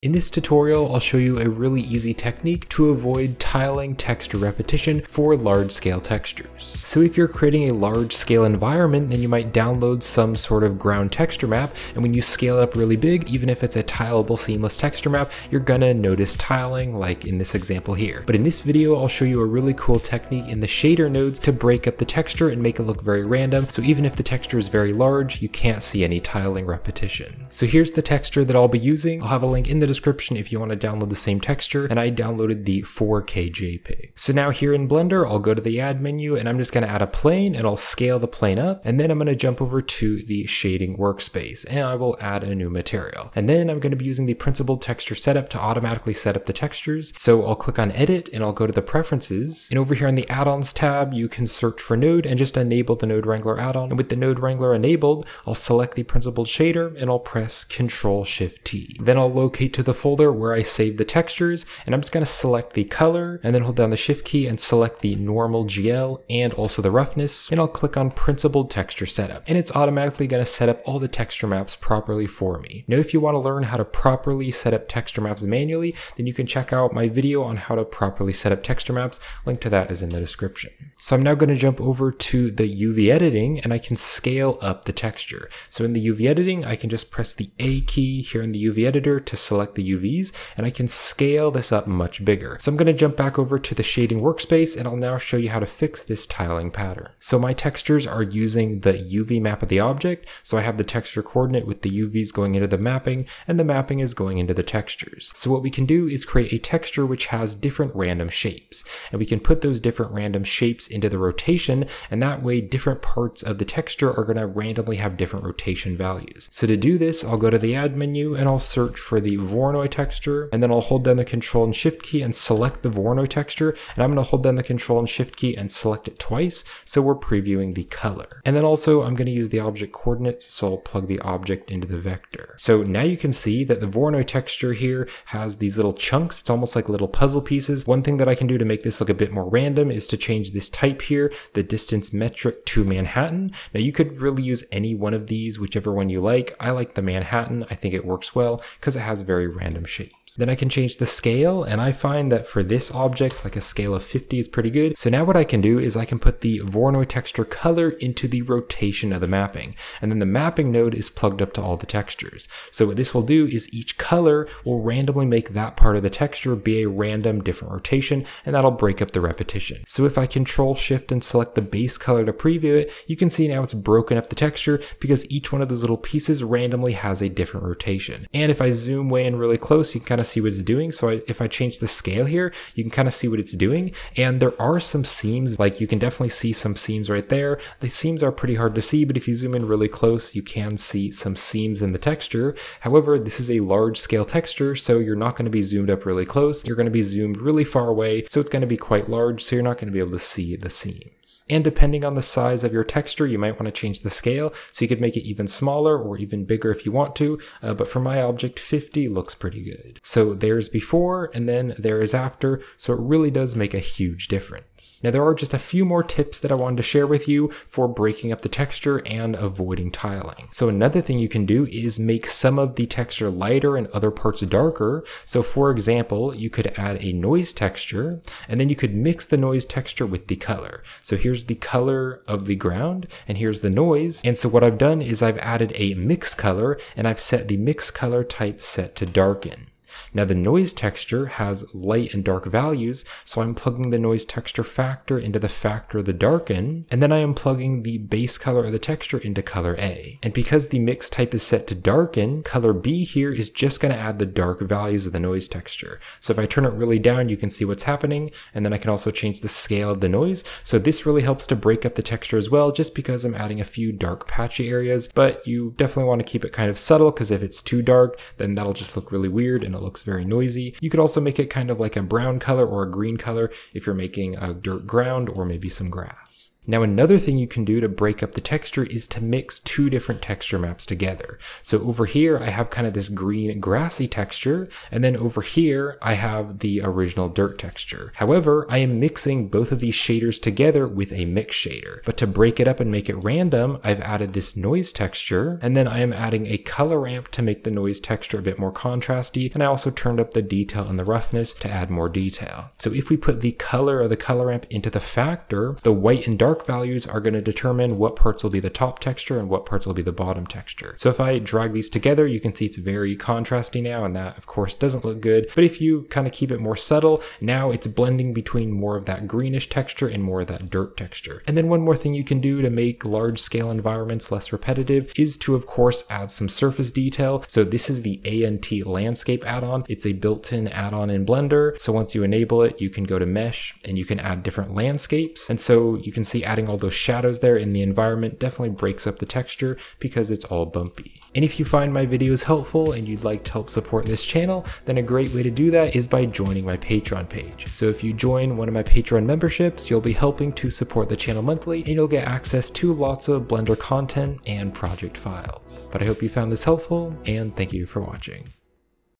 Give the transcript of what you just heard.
In this tutorial, I'll show you a really easy technique to avoid tiling texture repetition for large-scale textures. So if you're creating a large-scale environment, then you might download some sort of ground texture map, and when you scale it up really big, even if it's a tileable seamless texture map, you're gonna notice tiling, like in this example here. But in this video, I'll show you a really cool technique in the shader nodes to break up the texture and make it look very random, so even if the texture is very large, you can't see any tiling repetition. So here's the texture that I'll be using. I'll have a link in the description if you want to download the same texture, and I downloaded the 4K JPEG. So now here in Blender, I'll go to the add menu and I'm just going to add a plane and I'll scale the plane up, and then I'm going to jump over to the shading workspace and I will add a new material. And then I'm going to be using the principled texture setup to automatically set up the textures. So I'll click on edit and I'll go to the preferences, and over here in the add-ons tab, you can search for node and just enable the Node Wrangler add-on. And with the Node Wrangler enabled, I'll select the principled shader and I'll press Ctrl-Shift-T. Then I'll locate to the folder where I saved the textures, and I'm just going to select the color and then hold down the shift key and select the normal GL and also the roughness, and I'll click on principled texture setup, and it's automatically going to set up all the texture maps properly for me. Now if you want to learn how to properly set up texture maps manually, then you can check out my video on how to properly set up texture maps. Link to that is in the description. So I'm now going to jump over to the UV editing and I can scale up the texture. So in the UV editing, I can just press the A key here in the UV editor to select the UVs, and I can scale this up much bigger. So I'm going to jump back over to the shading workspace and I'll now show you how to fix this tiling pattern. So my textures are using the UV map of the object. So I have the texture coordinate with the UVs going into the mapping, and the mapping is going into the textures. So what we can do is create a texture which has different random shapes, and we can put those different random shapes into the rotation, and that way different parts of the texture are going to randomly have different rotation values. So to do this, I'll go to the add menu and I'll search for the Voronoi texture, and then I'll hold down the Control and Shift key and select the Voronoi texture, and I'm going to hold down the Control and Shift key and select it twice, so we're previewing the color. And then also I'm going to use the object coordinates, so I'll plug the object into the vector. So now you can see that the Voronoi texture here has these little chunks. It's almost like little puzzle pieces. One thing that I can do to make this look a bit more random is to change this type here, the distance metric, to Manhattan. Now you could really use any one of these, whichever one you like. I like the Manhattan. I think it works well because it has very random shapes. Then I can change the scale, and I find that for this object, like a scale of 50 is pretty good. So now what I can do is I can put the Voronoi texture color into the rotation of the mapping, and then the mapping node is plugged up to all the textures. So what this will do is each color will randomly make that part of the texture be a random different rotation, and that'll break up the repetition. So if I Control Shift and select the base color to preview it, you can see now it's broken up the texture because each one of those little pieces randomly has a different rotation. And if I zoom way in really close, you can kind of see what it's doing. So if I change the scale here, you can kind of see what it's doing. And there are some seams, like you can definitely see some seams right there. The seams are pretty hard to see, but if you zoom in really close, you can see some seams in the texture. However, this is a large scale texture, so you're not going to be zoomed up really close. You're going to be zoomed really far away, so it's going to be quite large, so you're not going to be able to see the seams. And depending on the size of your texture, you might want to change the scale, so you could make it even smaller or even bigger if you want to, but for my object, 50 looks pretty good. So there's before and then there is after, so it really does make a huge difference. Now there are just a few more tips that I wanted to share with you for breaking up the texture and avoiding tiling. So another thing you can do is make some of the texture lighter and other parts darker. So for example, you could add a noise texture, and then you could mix the noise texture with the color. So here's the color of the ground and here's the noise. And so what I've done is I've added a mix color, and I've set the mix color type set to darken. Now the noise texture has light and dark values, so I'm plugging the noise texture factor into the factor of the darken, and then I am plugging the base color of the texture into color A. And because the mix type is set to darken, color B here is just going to add the dark values of the noise texture. So if I turn it really down, you can see what's happening, and then I can also change the scale of the noise. So this really helps to break up the texture as well, just because I'm adding a few dark patchy areas, but you definitely want to keep it kind of subtle, because if it's too dark, then that'll just look really weird and it looks very noisy. You could also make it kind of like a brown color or a green color if you're making a dirt ground or maybe some grass. Now another thing you can do to break up the texture is to mix two different texture maps together. So over here I have kind of this green grassy texture, and then over here I have the original dirt texture. However, I am mixing both of these shaders together with a mix shader. But to break it up and make it random, I've added this noise texture, and then I am adding a color ramp to make the noise texture a bit more contrasty, and I also turned up the detail and the roughness to add more detail. So if we put the color of the color ramp into the factor, the white and dark values are going to determine what parts will be the top texture and what parts will be the bottom texture. So if I drag these together, you can see it's very contrasty now, and that of course doesn't look good. But if you kind of keep it more subtle, now it's blending between more of that greenish texture and more of that dirt texture. And then one more thing you can do to make large scale environments less repetitive is to of course add some surface detail. So this is the ANT landscape add-on. It's a built-in add-on in Blender. So once you enable it, you can go to mesh and you can add different landscapes. And so you can see adding all those shadows there in the environment definitely breaks up the texture because it's all bumpy. And if you find my videos helpful and you'd like to help support this channel, then a great way to do that is by joining my Patreon page. So if you join one of my Patreon memberships, you'll be helping to support the channel monthly, and you'll get access to lots of Blender content and project files. But I hope you found this helpful, and thank you for watching.